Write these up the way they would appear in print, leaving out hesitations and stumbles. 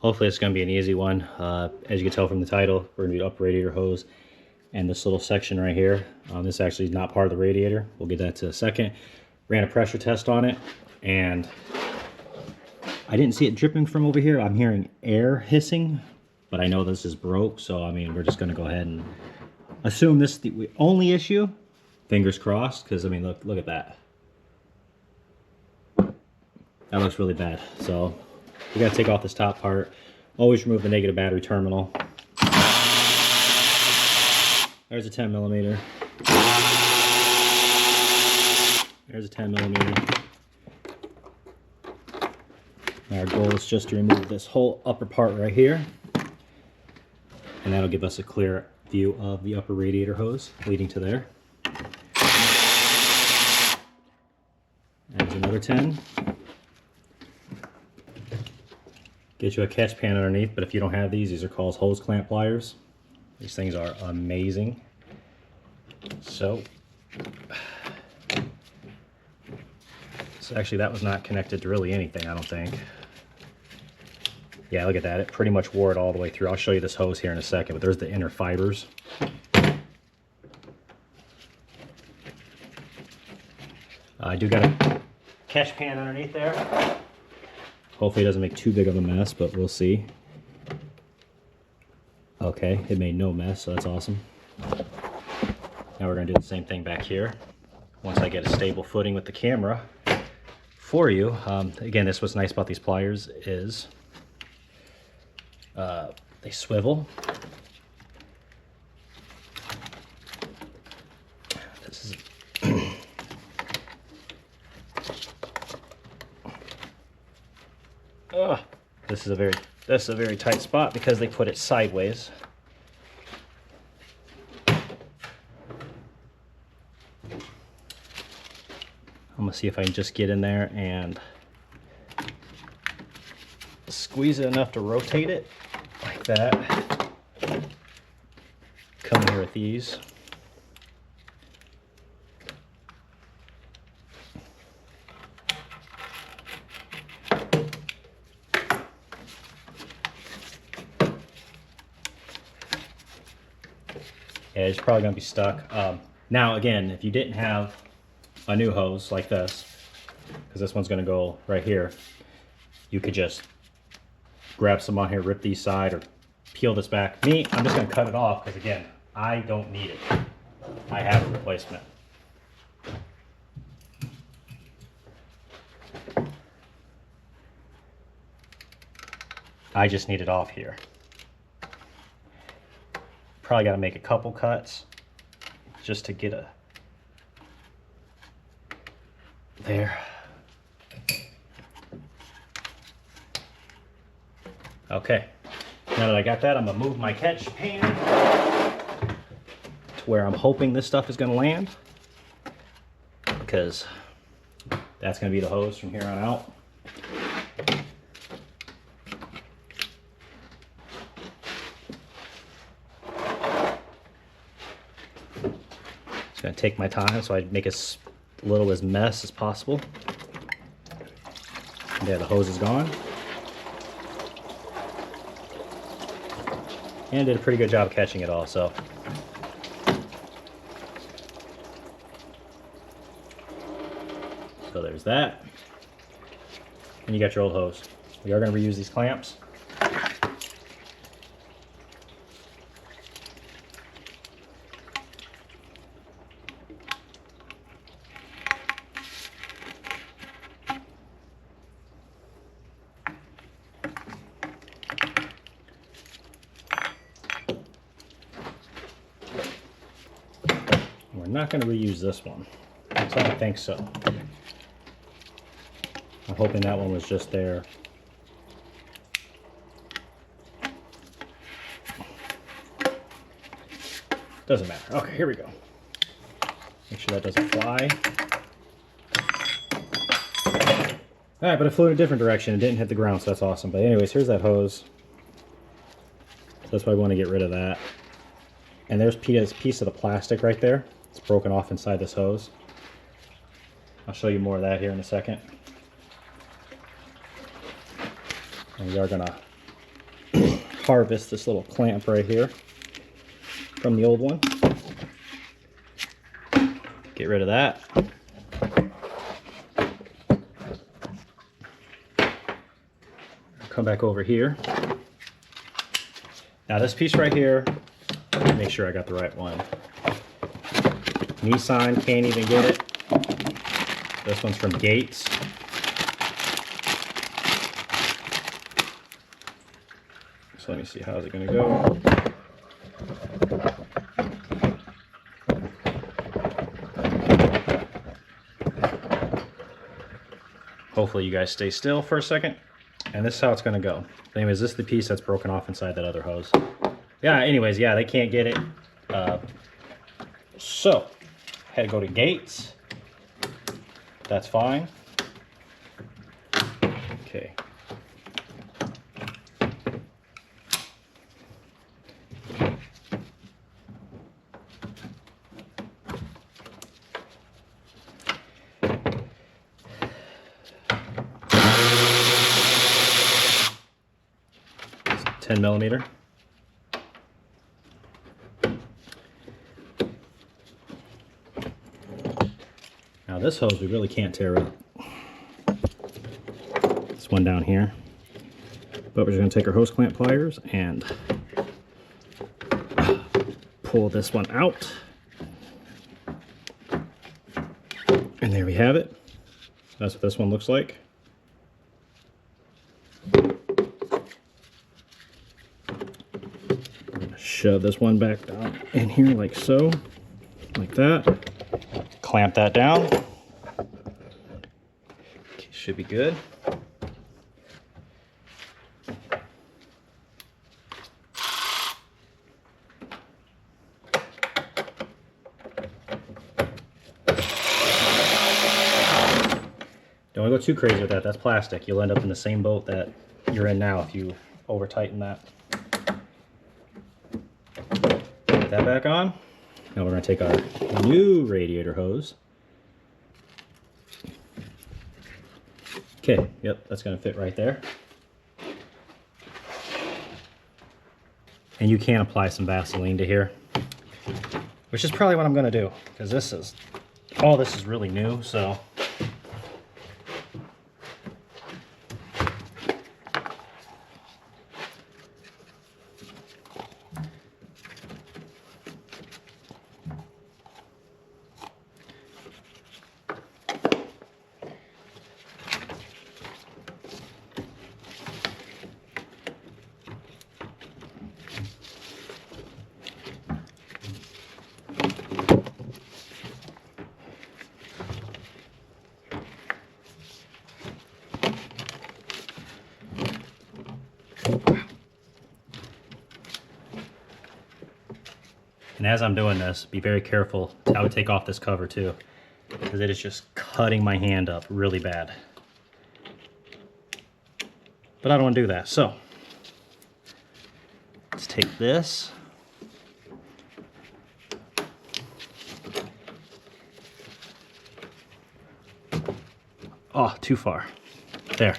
Hopefully it's going to be an easy one. As you can tell from the title, we're going to do upper radiator hose and this little section right here. This actually is not part of the radiator. We'll get that to a second. Ran a pressure test on it, and I didn't see it dripping from over here. I'm hearing air hissing, but I know this is broke, so I mean, we're just going to go ahead and assume this is the only issue. Fingers crossed, because I mean, look at that. That looks really bad. So we got to take off this top part. Always remove the negative battery terminal. There's a 10 millimeter. There's a 10 millimeter. Our goal is just to remove this whole upper part right here, and that'll give us a clear view of the upper radiator hose leading to there. There's another 10. Get you a catch pan underneath, but if you don't have these are called hose clamp pliers. These things are amazing. So actually that was not connected to really anything, I don't think. Yeah, look at that. It pretty much wore it all the way through. I'll show you this hose here in a second, but there's the inner fibers. I do got a catch pan underneath there. Hopefully it doesn't make too big of a mess, but we'll see. Okay, it made no mess, so that's awesome. Now we're going to do the same thing back here. Once I get a stable footing with the camera for you. Again, this what's nice about these pliers is they swivel. This is this is a very tight spot because they put it sideways. I'm gonna see if I can just get in there and squeeze it enough to rotate it like that. Come here with these. Yeah, it's probably gonna be stuck. Now again, if you didn't have a new hose like this, because this one's going to go right here, you could just grab some on here, rip these side, or peel this back. Me, I'm just going to cut it off because again, I don't need it. I have a replacement. I just need it off here. Probably got to make a couple cuts just to get a there. Okay, now that I got that, I'm gonna move my catch pan to where I'm hoping this stuff is gonna land, because that's gonna be the hose from here on out. Just gonna take my time so I make as little as mess as possible. There, the hose is gone. And did a pretty good job catching it all, so. So there's that. And you got your old hose. We are going to reuse these clamps. We're not going to reuse this one. I don't think so. I'm hoping that one was just there. Doesn't matter. Okay, here we go. Make sure that doesn't fly. Alright, but it flew in a different direction. It didn't hit the ground, so that's awesome. But anyways, here's that hose. So that's why I want to get rid of that. And there's a piece of the plastic right there. It's broken off inside this hose. I'll show you more of that here in a second. And we are going to harvest this little clamp right here from the old one. Get rid of that. Come back over here. Now this piece right here, make sure I got the right one. Nissan, can't even get it. This one's from Gates. So let me see, how's it gonna go? Hopefully you guys stay still for a second. And this is how it's gonna go. Anyways, this is the piece that's broken off inside that other hose. Yeah, anyways, yeah, they can't get it. So, had to go to Gates. That's fine. Okay. It's 10 millimeter. Now this hose we really can't tear up. This one down here. But we're just going to take our hose clamp pliers and pull this one out. And there we have it. That's what this one looks like. Shove this one back down in here like so, like that. Clamp that down. Okay, should be good. Don't go too crazy with that. That's plastic. You'll end up in the same boat that you're in now if you over tighten that. Put that back on. Now we're going to take our new radiator hose. Okay, yep, that's going to fit right there. And you can apply some Vaseline to here, which is probably what I'm going to do, because this is, all this is really new, so. And as I'm doing this, be very careful. I would take off this cover too, because it is just cutting my hand up really bad. But I don't want to do that. So let's take this. Oh, too far. There.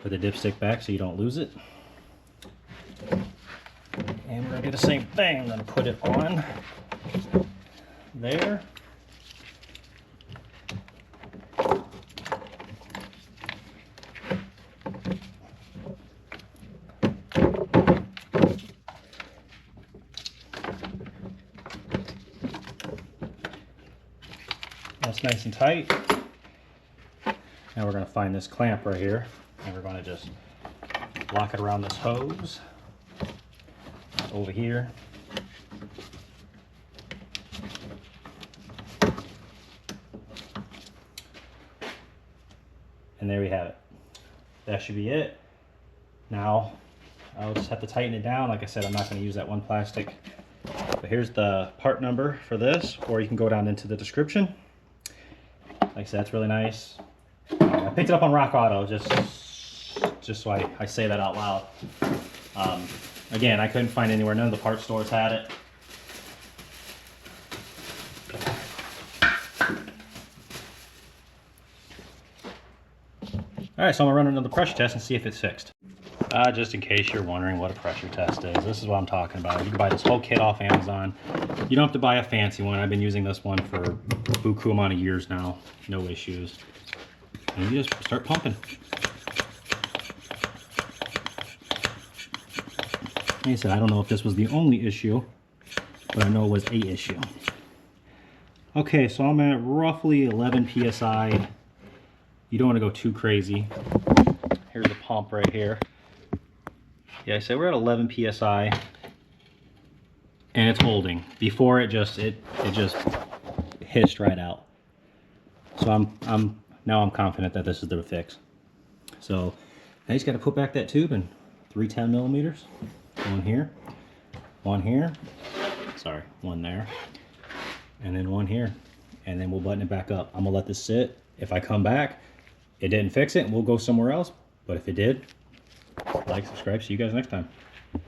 Put the dipstick back so you don't lose it. And we're going to do the same thing. I'm going to put it on there. That's nice and tight. Now we're going to find this clamp right here. And we're going to just lock it around this hose over here. And there we have it. That should be it. Now I'll just have to tighten it down. Like I said, I'm not going to use that one plastic. But here's the part number for this, or you can go down into the description. Like I said, that's really nice. I picked it up on Rock Auto just so I say that out loud. Again, I couldn't find anywhere. None of the parts stores had it. All right, so I'm gonna run another pressure test and see if it's fixed. Just in case you're wondering what a pressure test is, this is what I'm talking about. You can buy this whole kit off Amazon. You don't have to buy a fancy one. I've been using this one for a buku amount of years now. No issues. And you just start pumping. Like I said, I don't know if this was the only issue, but I know it was a issue. Okay, so I'm at roughly 11 PSI. You don't want to go too crazy. Here's the pump right here. Yeah, I said we're at 11 PSI, and it's holding. Before it just hissed right out. So now I'm confident that this is the fix. So I just got to put back that tube in 310 millimeters. One here, sorry, one there, and then one here, and then we'll button it back up. I'm gonna let this sit. If I come back, it didn't fix it, and we'll go somewhere else. But if it did, like, subscribe. See you guys next time.